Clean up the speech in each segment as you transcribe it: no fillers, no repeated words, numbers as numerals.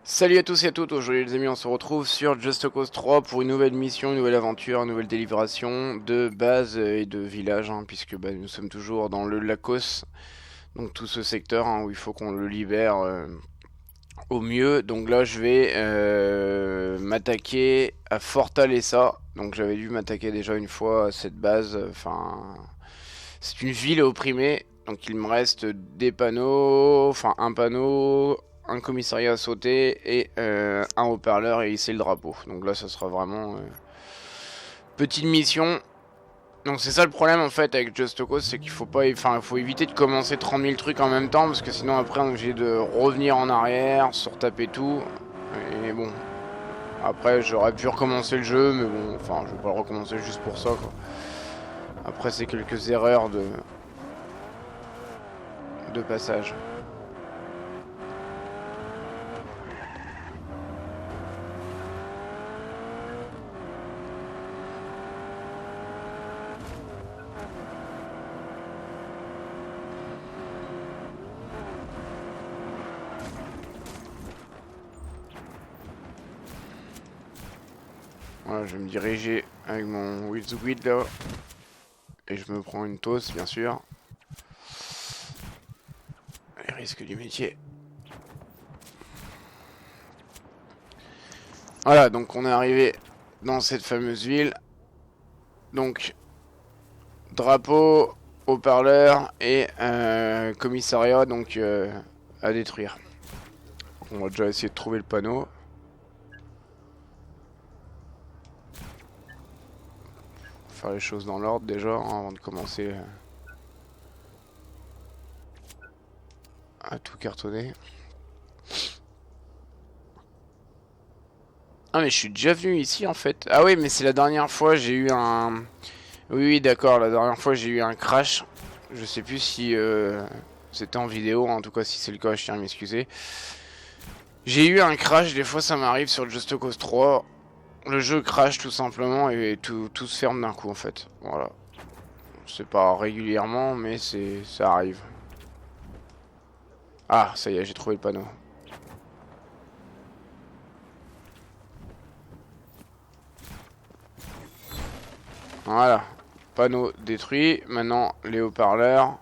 Salut à tous et à toutes, aujourd'hui les amis on se retrouve sur Just Cause 3 pour une nouvelle mission, une nouvelle aventure, une nouvelle délibération de base et de village, puisque nous sommes toujours dans le Lacos, donc tout ce secteur où il faut qu'on le libère au mieux. Donc là je vais m'attaquer à Fortaleza, donc j'avais dû m'attaquer déjà une fois à cette base, c'est une ville opprimée, donc il me reste des panneaux, un panneau, un commissariat à sauter et un haut-parleur et hisser le drapeau. Donc là, ça sera vraiment petite mission. Donc c'est ça le problème en fait avec Just Cause, c'est qu'il faut pas, il faut éviter de commencer 30 000 trucs en même temps parce que sinon après j'ai de revenir en arrière, se retaper tout. Et bon, après j'aurais pu recommencer le jeu, mais bon, je vais pas le recommencer juste pour ça quoi. Après c'est quelques erreurs de passage. Voilà, je vais me diriger avec mon With the Weed là. Et je me prends une toast, bien sûr. Les risques du métier. Voilà, donc on est arrivé dans cette fameuse ville. Donc, drapeau, haut-parleur et commissariat donc à détruire. On va déjà essayer de trouver le panneau. Faire les choses dans l'ordre déjà avant de commencer à tout cartonner. Ah mais je suis déjà venu ici en fait. Ah oui mais c'est la dernière fois j'ai eu un... Oui d'accord, la dernière fois j'ai eu un crash. Je sais plus si c'était en vidéo, en tout cas si c'est le cas je tiens à m'excuser. J'ai eu un crash, des fois ça m'arrive sur Just Cause 3. Le jeu crash tout simplement et tout se ferme d'un coup en fait. Voilà. C'est pas régulièrement mais ça arrive. Ah ça y est j'ai trouvé le panneau. Voilà. Panneau détruit. Maintenant les haut-parleurs.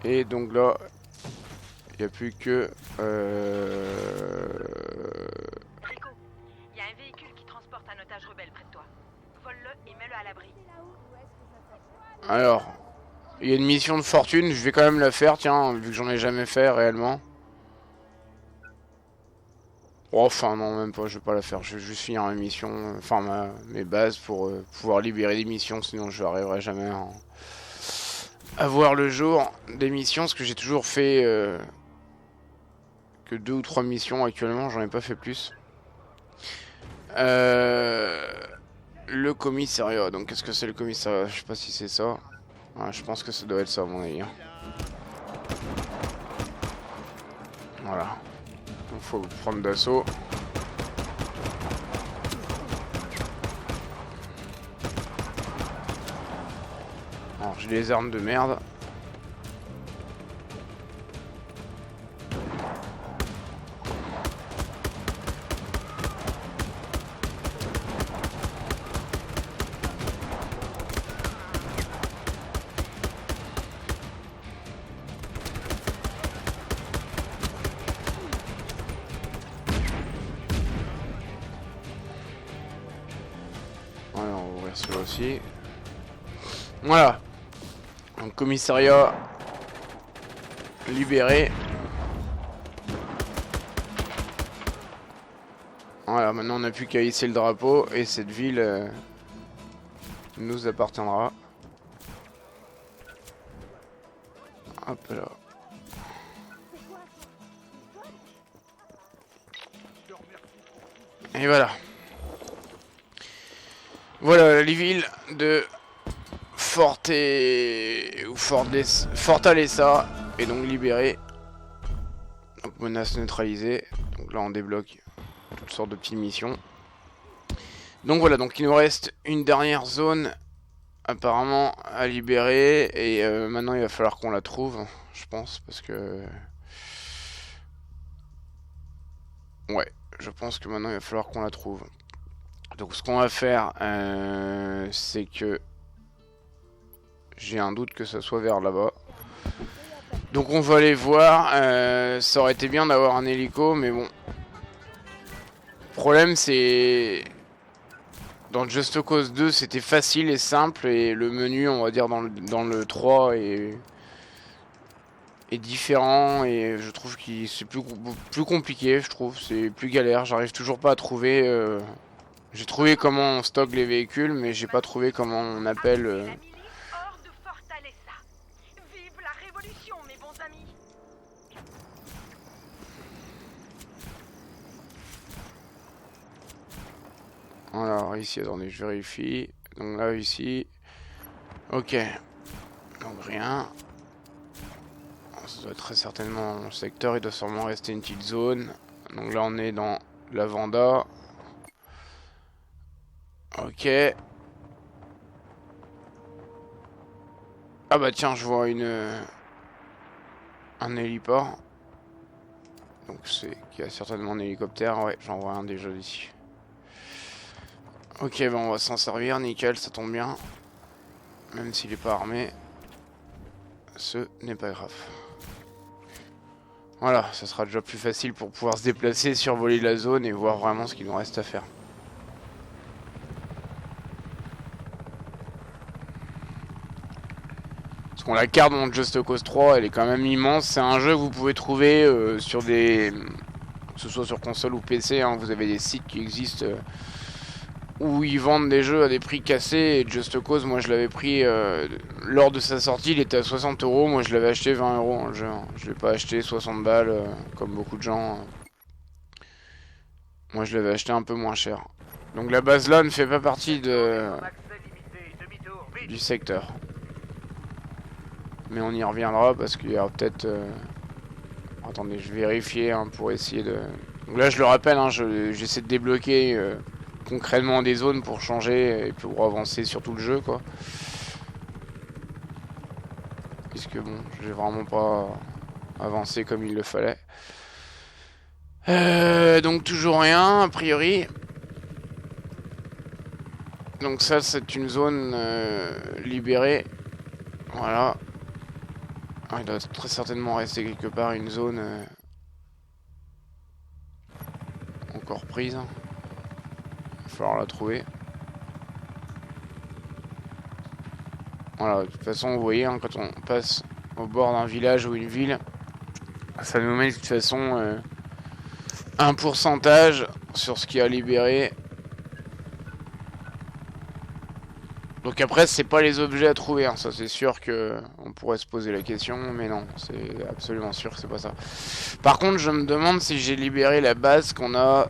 Et donc là, il n'y a plus que... Rico, il y a un véhicule qui transporte un otage rebelle près de toi. Vole-le et mets-le à l'abri. Alors, il y a une mission de fortune, je vais quand même la faire, tiens, vu que j'en ai jamais fait réellement. Oh, enfin non, même pas, je vais pas la faire, je vais juste finir ma mission, mes bases pour pouvoir libérer des missions, sinon je n'arriverai jamais à voir le jour des missions, parce que j'ai toujours fait que 2 ou 3 missions actuellement, j'en ai pas fait plus. Le commissariat, donc qu'est-ce que c'est le commissariat? Je sais pas si c'est ça. Ouais, je pense que ça doit être ça à mon avis. Voilà. Il faut prendre d'assaut. Alors j'ai des armes de merde. Voilà, on va ouvrir celui-là aussi. Voilà. Donc commissariat libéré. Voilà, maintenant on n'a plus qu'à hisser le drapeau et cette ville nous appartiendra. Hop là. Et voilà. Voilà la ville de Fortaleza est donc libérée. Donc menace neutralisée. Donc là on débloque toutes sortes de petites missions. Donc voilà, donc il nous reste une dernière zone apparemment à libérer. Et maintenant il va falloir qu'on la trouve, je pense, parce que... Ouais, je pense que maintenant il va falloir qu'on la trouve. Donc ce qu'on va faire, c'est que... J'ai un doute que ça soit vers là-bas. Donc on va aller voir. Ça aurait été bien d'avoir un hélico, mais bon. Le problème c'est... Dans Just Cause 2 c'était facile et simple. Et le menu on va dire dans le 3 est différent. Et je trouve que c'est plus compliqué. Je trouve c'est plus galère. J'arrive toujours pas à trouver... J'ai trouvé comment on stocke les véhicules. Mais j'ai pas trouvé comment on appelle... Alors ici, attendez, je vérifie. Donc là, ici. Ok. Donc rien. Ça doit être très certainement mon secteur. Il doit sûrement rester une petite zone. Donc là, on est dans la Vanda. Ok. Ah bah tiens, je vois un héliport. Donc c'est qu'il y a certainement un hélicoptère. Ouais, j'en vois un déjà ici. Ok, bah on va s'en servir, nickel, ça tombe bien. Même s'il n'est pas armé, ce n'est pas grave. Voilà, ça sera déjà plus facile pour pouvoir se déplacer, survoler la zone et voir vraiment ce qu'il nous reste à faire. Parce qu'on la carte dans Just Cause 3, elle est quand même immense. C'est un jeu que vous pouvez trouver sur des... Que ce soit sur console ou PC, hein, vous avez des sites qui existent... où ils vendent des jeux à des prix cassés. Et Just Cause, moi je l'avais pris lors de sa sortie, il était à 60 €. Moi je l'avais acheté 20 € le jeu. Je l'ai pas acheté 60 balles comme beaucoup de gens. Moi je l'avais acheté un peu moins cher. Donc la base là ne fait pas partie du secteur. Mais on y reviendra parce qu'il y aura peut-être... Attendez, je vais vérifier hein, pour essayer de... Donc là je le rappelle, hein, j'essaie de débloquer... concrètement des zones pour changer et pour avancer sur tout le jeu quoi. Puisque bon, j'ai vraiment pas avancé comme il le fallait. Donc toujours rien a priori. Donc ça c'est une zone libérée. Voilà. Ah, il doit très certainement rester quelque part une zone encore prise. Il va falloir la trouver. Voilà, de toute façon, vous voyez, hein, quand on passe au bord d'un village ou une ville, ça nous met de toute façon un pourcentage sur ce qui a libéré. Donc après, c'est pas les objets à trouver, hein, ça c'est sûr que on pourrait se poser la question, mais non, c'est absolument sûr que c'est pas ça. Par contre, je me demande si j'ai libéré la base qu'on a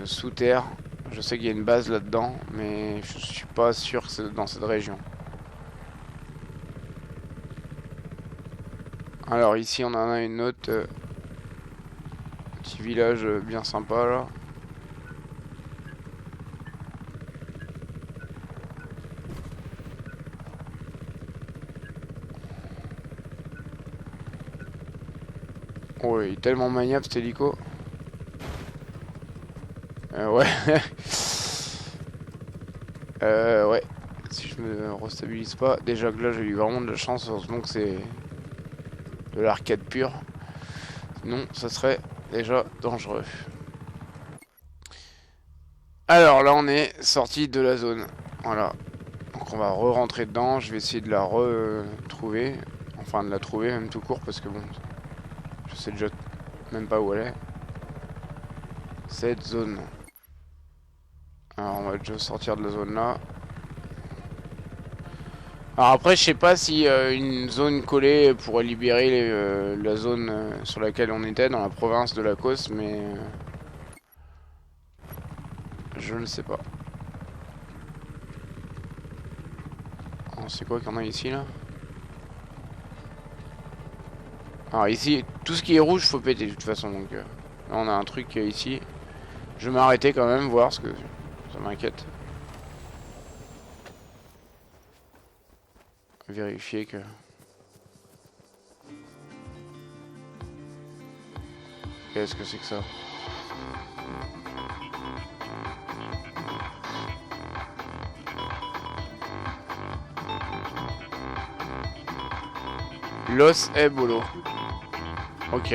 sous terre. Je sais qu'il y a une base là-dedans, mais je suis pas sûr que c'est dans cette région. Alors ici on en a une autre petit village bien sympa là. Oh il est tellement maniable cet hélico. Ouais. Ouais. Si je me restabilise pas. Déjà que là j'ai eu vraiment de la chance, heureusement que c'est de l'arcade pure. Sinon ça serait déjà dangereux. Alors là on est sorti de la zone. Voilà. Donc on va re-rentrer dedans. Je vais essayer de la retrouver. Enfin de la trouver même tout court parce que bon... Je sais déjà même pas où elle est. Cette zone. Alors on va déjà sortir de la zone là. Alors après je sais pas si une zone collée pourrait libérer la zone sur laquelle on était dans la province de Laos, mais je ne sais pas. C'est quoi qu'il y en a ici là? Alors ici tout ce qui est rouge faut péter de toute façon, donc là on a un truc ici. Je vais m'arrêter quand même voir parce que ça m'inquiète. vérifier que... Qu'est-ce que c'est que ça? Los Ebolos. Ok.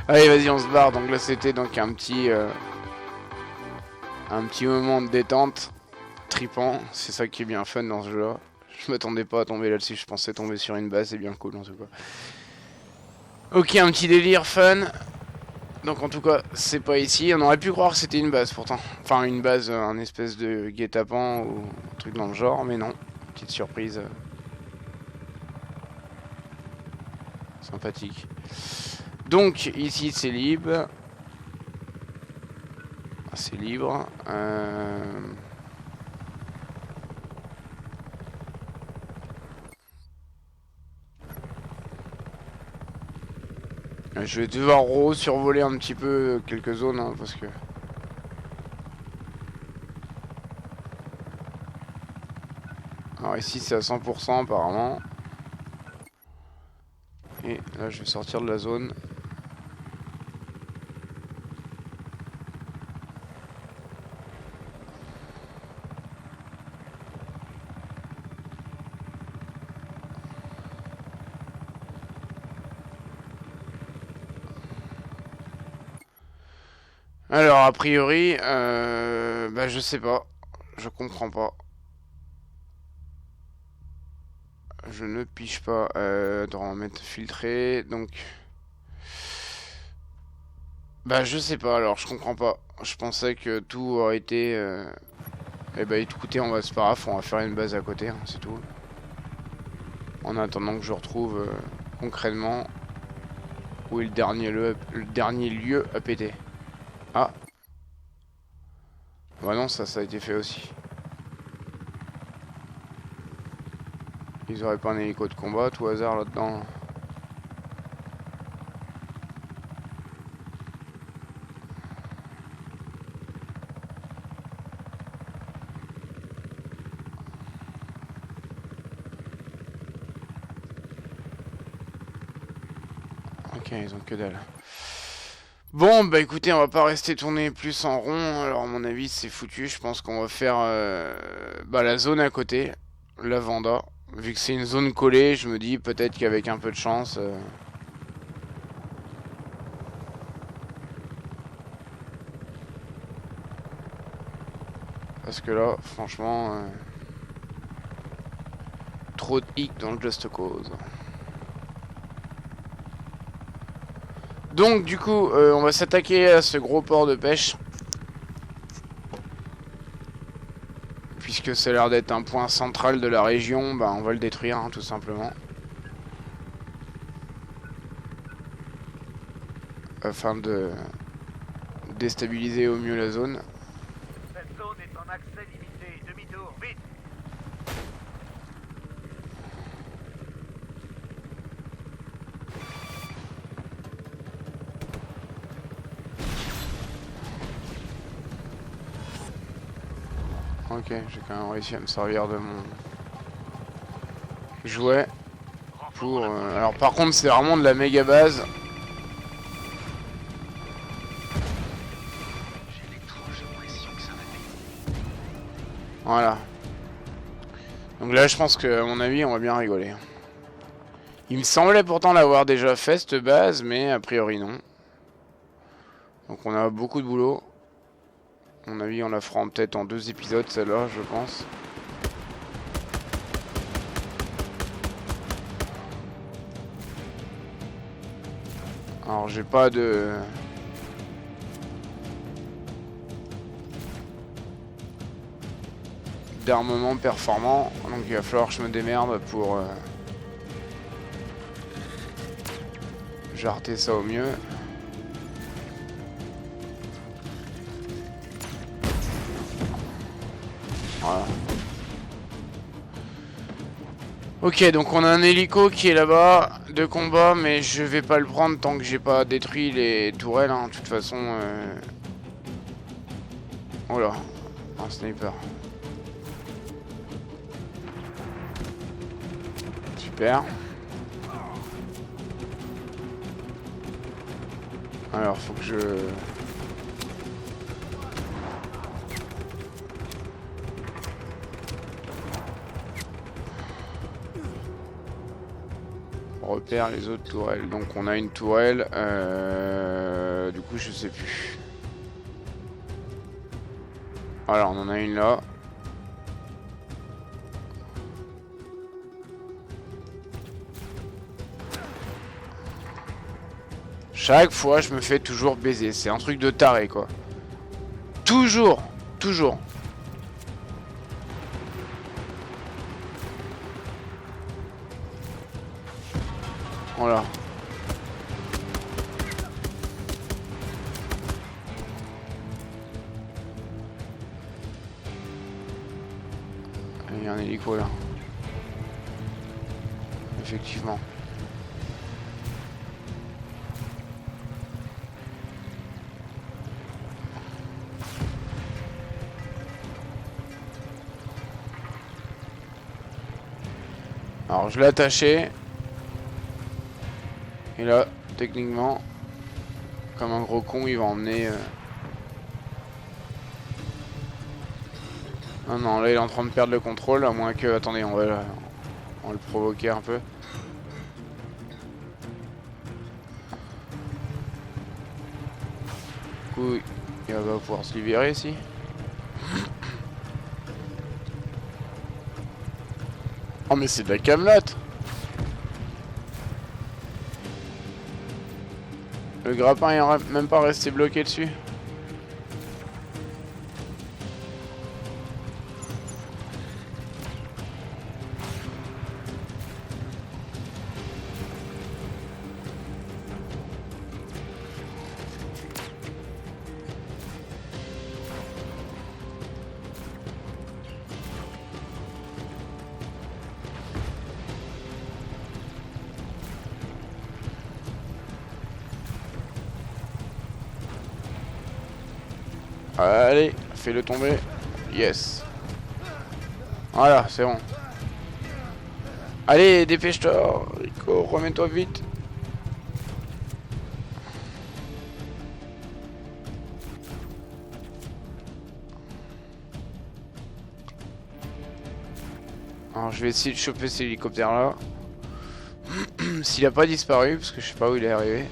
Allez, vas-y, on se barre. Donc là, c'était donc un petit moment de détente, tripant. C'est ça qui est bien fun dans ce jeu-là. Je m'attendais pas à tomber là-dessus. Je pensais tomber sur une base. C'est bien cool en tout cas. Ok, un petit délire fun. Donc en tout cas, c'est pas ici. On aurait pu croire que c'était une base pourtant. Enfin, une base, un espèce de guet-apens ou un truc dans le genre, mais non. Petite surprise. Sympathique. Donc ici c'est libre. C'est libre. Je vais devoir survoler un petit peu quelques zones hein, parce que... Alors ici c'est à 100% apparemment. Et là je vais sortir de la zone. Alors a priori, bah je sais pas, je comprends pas. Je ne pige pas. On va mettre filtré, donc... Bah je sais pas, alors je comprends pas. Je pensais que tout aurait été... Eh bah écoutez, on va se paraf, on va faire une base à côté, hein, c'est tout. En attendant que je retrouve concrètement où est le dernier lieu à péter. Ah. Bah non, ça a été fait aussi. Ils auraient pas un hélico de combat tout hasard là-dedans. Ok, ils ont que dalle. Bon, bah écoutez, on va pas rester tourner plus en rond. Alors à mon avis, c'est foutu. Je pense qu'on va faire bah, la zone à côté, la Vanda. Vu que c'est une zone collée, je me dis peut-être qu'avec un peu de chance... Parce que là, franchement... Trop de hic dans le Just Cause. Donc du coup, on va s'attaquer à ce gros port de pêche. Puisque ça a l'air d'être un point central de la région, bah on va le détruire hein, tout simplement. Afin de déstabiliser au mieux la zone. Cette zone est en accès limité. Demi-tour, vite. Ok, j'ai quand même réussi à me servir de mon jouet pour... Alors par contre c'est vraiment de la méga base. Voilà. Donc là je pense que à mon avis on va bien rigoler. Il me semblait pourtant l'avoir déjà fait cette base, mais a priori non. Donc on a beaucoup de boulot. À mon avis on la fera peut-être en 2 épisodes celle-là je pense. Alors j'ai pas de... d'armement performant, donc il va falloir que je me démerde pour jarter ça au mieux. Voilà. Ok, donc on a un hélico qui est là-bas de combat, mais je vais pas le prendre tant que j'ai pas détruit les tourelles, hein. De toute façon... Oh là, un sniper. Super. Alors, faut que je... repère les autres tourelles. Donc on a une tourelle. Du coup, je sais plus. Voilà, on en a une là. Chaque fois, je me fais toujours baiser. C'est un truc de taré, quoi. Toujours, toujours. Voilà. Il y a un hélico là. Effectivement. Alors je l'ai attaché. Et là, techniquement, comme un gros con, il va emmener... Non, non, là il est en train de perdre le contrôle, à moins que... Attendez, on va le provoquer un peu. Du coup, il va pouvoir se libérer ici. Oh mais c'est de la camelote. Le grappin est même pas resté bloqué dessus. Allez, fais-le tomber. Yes. Voilà, c'est bon. Allez, dépêche-toi, Rico, remets-toi vite. Alors, je vais essayer de choper cet hélicoptère-là. S'il a pas disparu, parce que je sais pas où il est arrivé.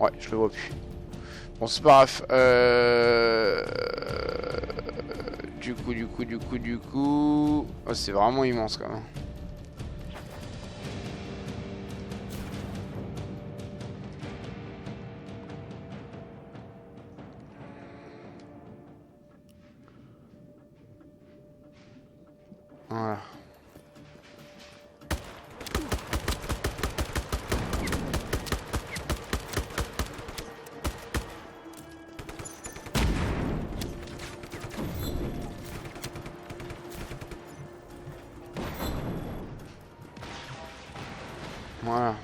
Ouais, je le vois plus. Bon, c'est pas grave. Du coup... Oh, c'est vraiment immense, quand même. Voilà. Voilà.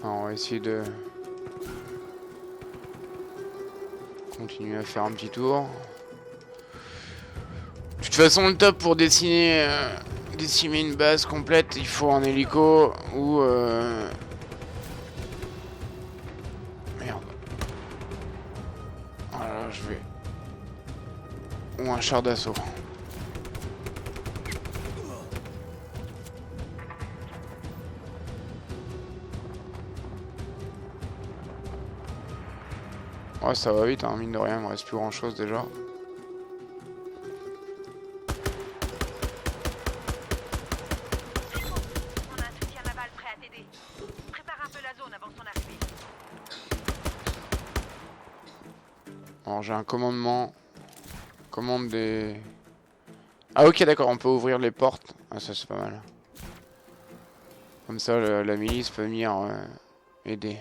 Alors, on va essayer de continuer à faire un petit tour. De toute façon, le top pour dessiner une base complète, il faut un hélico ou... Merde. Voilà, je vais... Ou un char d'assaut. Ouais, ça va vite, hein, mine de rien, il me reste plus grand chose déjà. On a un soutien naval prêt à t'aider. Prépare un peu la zone avant son arrivée. Alors j'ai un commandement. Commande des... Ah ok d'accord, on peut ouvrir les portes. Ah ça c'est pas mal. Comme ça la milice peut venir aider.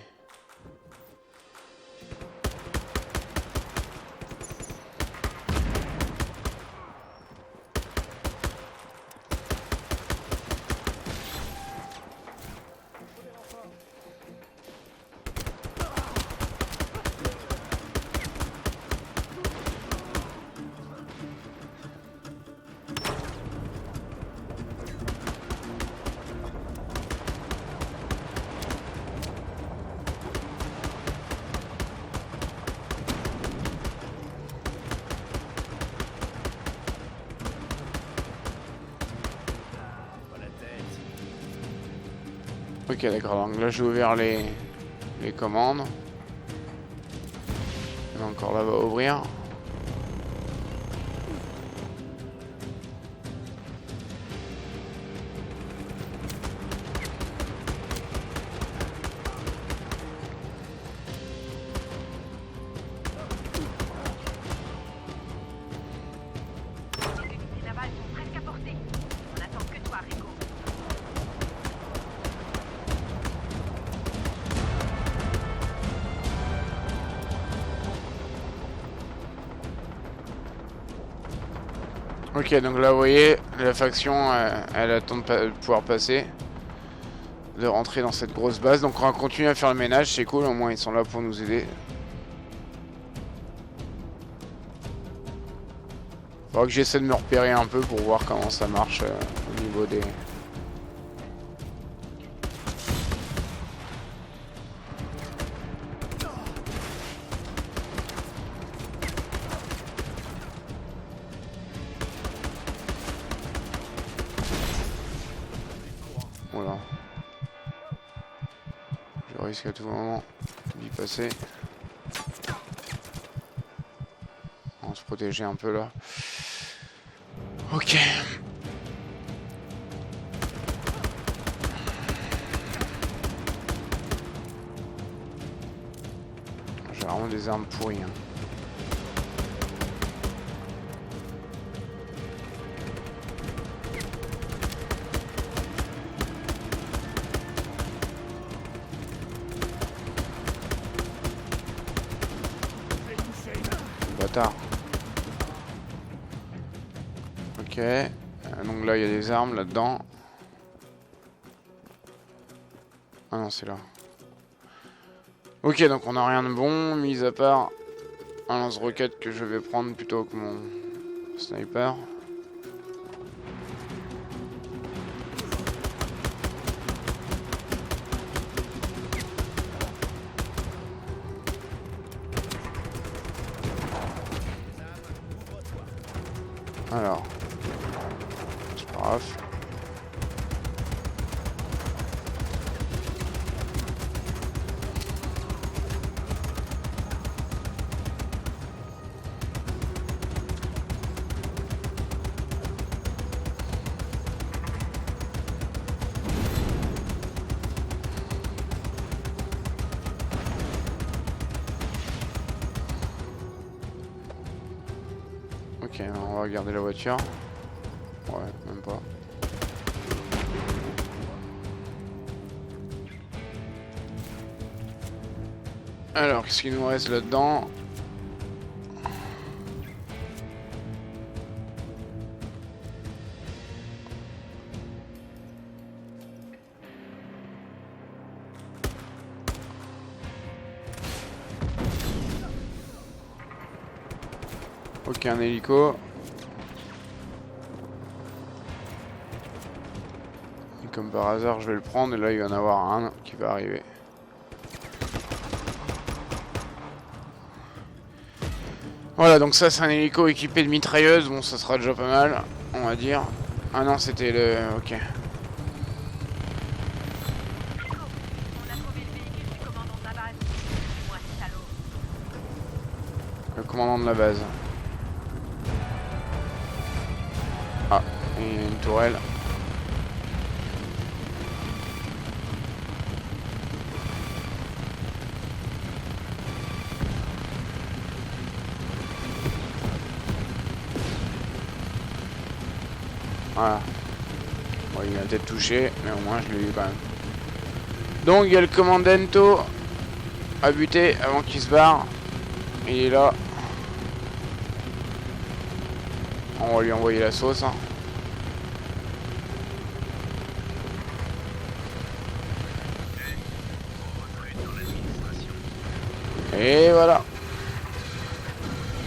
Ok d'accord, donc là j'ai ouvert les commandes. Il y en a encore là-bas à ouvrir. Les unités navales sont presque à portée. On attend que toi, Rico. Ok donc là vous voyez, la faction elle attend de pouvoir passer. De rentrer dans cette grosse base. Donc on va continuer à faire le ménage, c'est cool, au moins ils sont là pour nous aider. Faudra que j'essaie de me repérer un peu pour voir comment ça marche au niveau des... Voilà. Je risque à tout moment d'y passer. On va se protéger un peu là. Ok. J'ai vraiment des armes pourries. Hein. Bâtard. Ok. Donc là il y a des armes là-dedans. Ah non c'est là. Ok donc on a rien de bon, mis à part un lance-roquette que je vais prendre plutôt que mon sniper. Alors, c'est pas grave. Ok, on va regarder la voiture. Ouais, même pas. Alors, qu'est-ce qu'il nous reste là-dedans? Ok, un hélico. Et comme par hasard, je vais le prendre et là, il va y en avoir un qui va arriver. Voilà, donc ça, c'est un hélico équipé de mitrailleuse. Bon, ça sera déjà pas mal, on va dire. Ah non, c'était le... Ok. Rico, on a trouvé le véhicule du commandant de la base. Dis-moi, salaud. commandant de la base. Ah, il y a une tourelle. Voilà. Bon, il m'a peut-être touché, mais au moins je l'ai eu quand même. Donc il y a le commandento à buter avant qu'il se barre. Il est là. On va lui envoyer la sauce. Hein. Et voilà.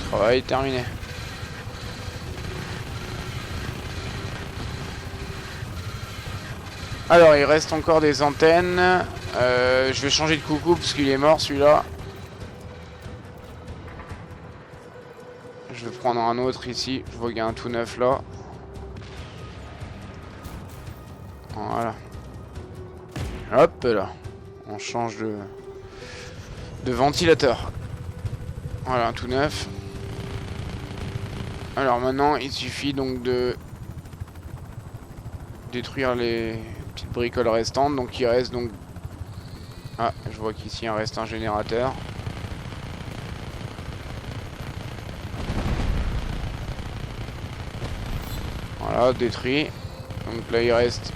Travail terminé. Alors il reste encore des antennes. Je vais changer de coucou parce qu'il est mort celui-là. Je vais prendre un autre ici. Je vois qu'il y a un tout neuf là. Voilà. Hop là. On change de ventilateur. Voilà, un tout neuf. Alors maintenant, il suffit donc de détruire les petites bricoles restantes. Donc il reste donc... Ah, je vois qu'ici il reste un générateur. Voilà, détruit. Donc là il reste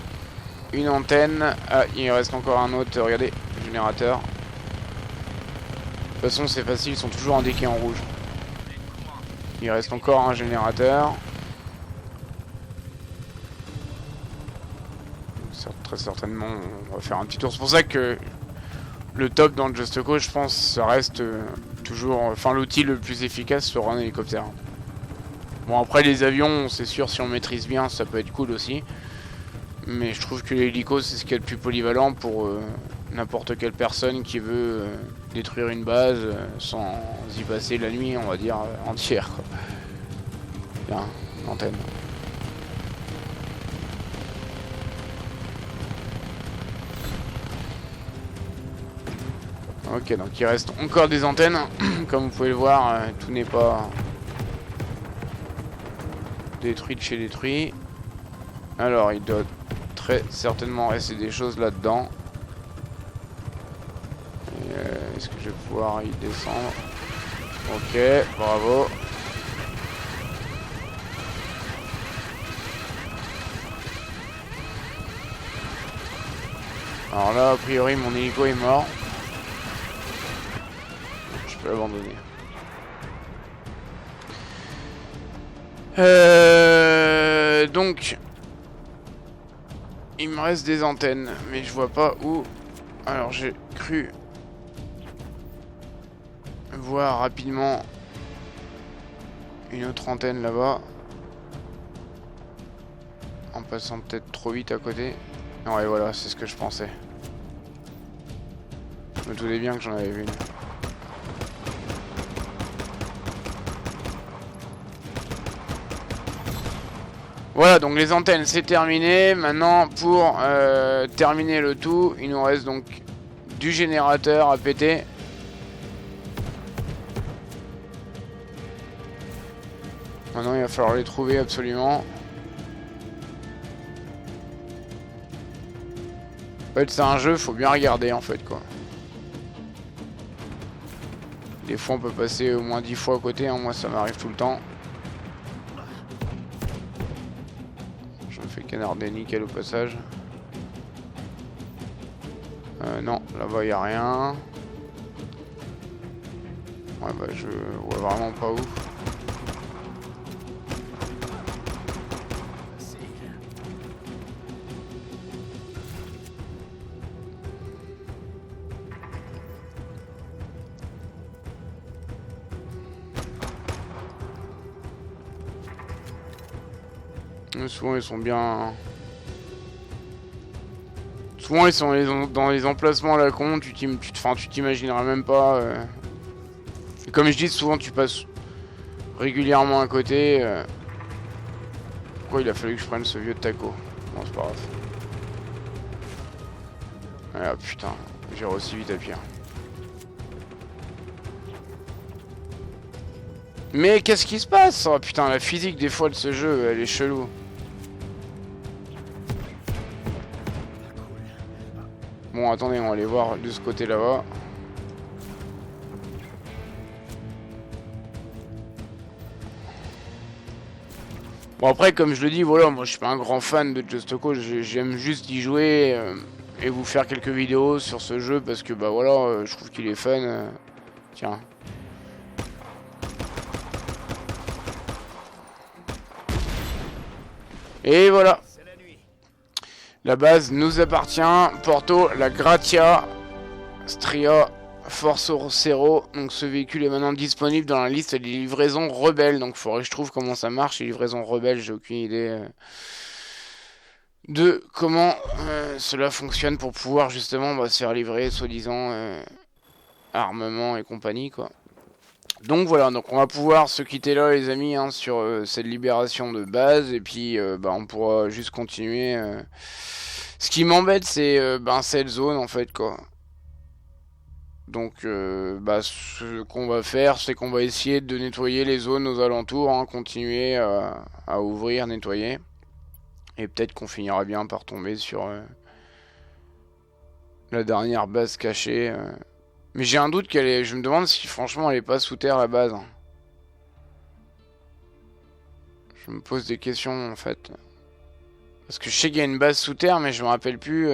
une antenne. Ah, il reste encore un autre, regardez, générateur. De toute façon c'est facile, ils sont toujours indiqués en rouge. Il reste encore un générateur. Très certainement on va faire un petit tour. C'est pour ça que le top dans le Just Cause, je pense, ça reste toujours... Enfin l'outil le plus efficace sera un hélicoptère. Bon après les avions, c'est sûr, si on maîtrise bien, ça peut être cool aussi. Mais je trouve que l'hélico c'est ce qu'il y a de plus polyvalent pour n'importe quelle personne qui veut détruire une base sans y passer la nuit, on va dire, entière. Quoi. Bien, une antenne. Ok, donc il reste encore des antennes. Comme vous pouvez le voir, tout n'est pas détruit de chez détruit. Alors, il doit très certainement rester des choses là-dedans. Est-ce que je vais pouvoir y descendre? Ok, bravo. Alors là, a priori, mon hélico est mort. Je peux abandonner. Donc, il me reste des antennes, mais je vois pas où. Alors j'ai cru voir rapidement une autre antenne là-bas. En passant peut-être trop vite à côté. Ouais, voilà, c'est ce que je pensais. Je me doutais bien que j'en avais vu une. Voilà, donc les antennes c'est terminé. Maintenant pour terminer le tout, il nous reste donc du générateur à péter. Maintenant il va falloir les trouver absolument. En fait c'est un jeu, faut bien regarder en fait quoi. Des fois on peut passer au moins 10 fois à côté, hein. Moi ça m'arrive tout le temps. Canarder nickel au passage. Non, là-bas il n'y a rien. Ouais bah je vois vraiment pas où. Souvent ils sont bien... Souvent ils sont dans les emplacements à la con, tu t'imagineras même pas. Et comme je dis, souvent tu passes régulièrement à côté. Pourquoi il a fallu que je prenne ce vieux taco? Bon c'est pas grave. Ah putain, j'ai aussi vite à pire. Mais qu'est-ce qui se passe? Oh putain, la physique des fois de ce jeu, elle est chelou. Bon, attendez, on va aller voir de ce côté là-bas. Bon après, comme je le dis, voilà, moi je suis pas un grand fan de Just Cause, j'aime juste y jouer et vous faire quelques vidéos sur ce jeu parce que bah voilà, je trouve qu'il est fun. Tiens. Et voilà. La base nous appartient. Porto, la Gratia Stria Force Zero. Donc ce véhicule est maintenant disponible dans la liste des livraisons rebelles. Donc il faudrait que je trouve comment ça marche les livraisons rebelles. J'ai aucune idée de comment cela fonctionne pour pouvoir justement se faire livrer soi-disant armement et compagnie quoi. Donc voilà, donc on va pouvoir se quitter là les amis hein, sur cette libération de base et puis on pourra juste continuer. Ce qui m'embête c'est cette zone en fait quoi. Donc ce qu'on va faire c'est qu'on va essayer de nettoyer les zones aux alentours, hein, continuer à ouvrir, nettoyer. Et peut-être qu'on finira bien par tomber sur la dernière base cachée. Mais j'ai un doute qu'elle est... Je me demande si franchement elle est pas sous terre la base. Je me pose des questions en fait. Parce que je sais qu'il y a une base sous terre mais je me rappelle plus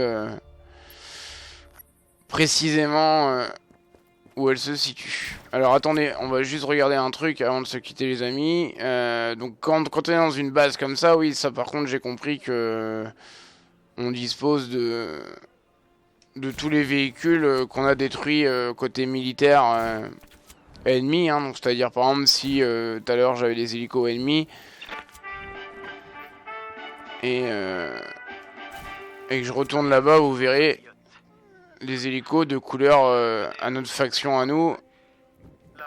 précisément où elle se situe. Alors attendez, on va juste regarder un truc avant de se quitter les amis. Donc quand on est dans une base comme ça, oui ça par contre j'ai compris que on dispose de tous les véhicules qu'on a détruits côté militaire ennemi, hein, donc c'est-à-dire par exemple si tout à l'heure j'avais des hélicos ennemis et que je retourne là-bas, vous verrez les hélicos de couleur à notre faction à nous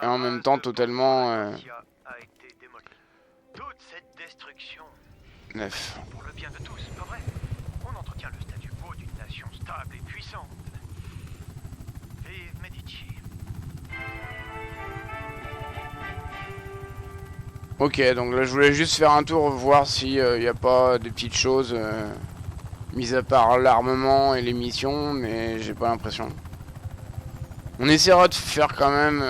et en même temps totalement toute cette destruction neuf. pour le bien de tous, pas vrai? On entretient le statu quo d'une nation stable et puissante. Vive Medici. Ok, donc là je voulais juste faire un tour, voir s'il n'y a pas des petites choses mis à part l'armement et les missions, mais j'ai pas l'impression. On essaiera de faire quand même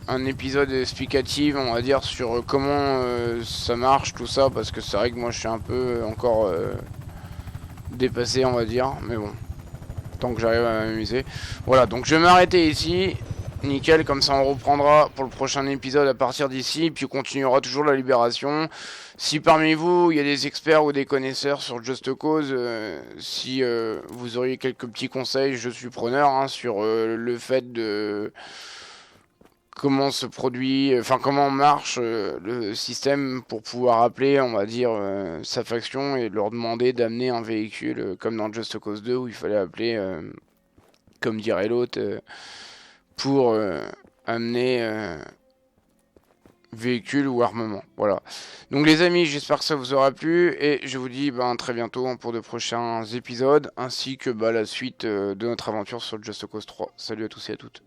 un épisode explicatif, on va dire, sur comment ça marche, tout ça, parce que c'est vrai que moi je suis un peu encore dépassé, on va dire, mais bon, tant que j'arrive à m'amuser. Voilà, donc je vais m'arrêter ici. Nickel, comme ça on reprendra pour le prochain épisode à partir d'ici, puis on continuera toujours la libération. Si parmi vous il y a des experts ou des connaisseurs sur Just Cause, si vous auriez quelques petits conseils, je suis preneur hein, sur le fait de comment se produit, enfin comment marche le système pour pouvoir appeler, on va dire, sa faction et leur demander d'amener un véhicule comme dans Just Cause 2 où il fallait appeler, comme dirait l'autre, pour amener véhicule ou armement. Voilà. Donc les amis, j'espère que ça vous aura plu et je vous dis très bientôt pour de prochains épisodes ainsi que la suite de notre aventure sur Just Cause 3. Salut à tous et à toutes.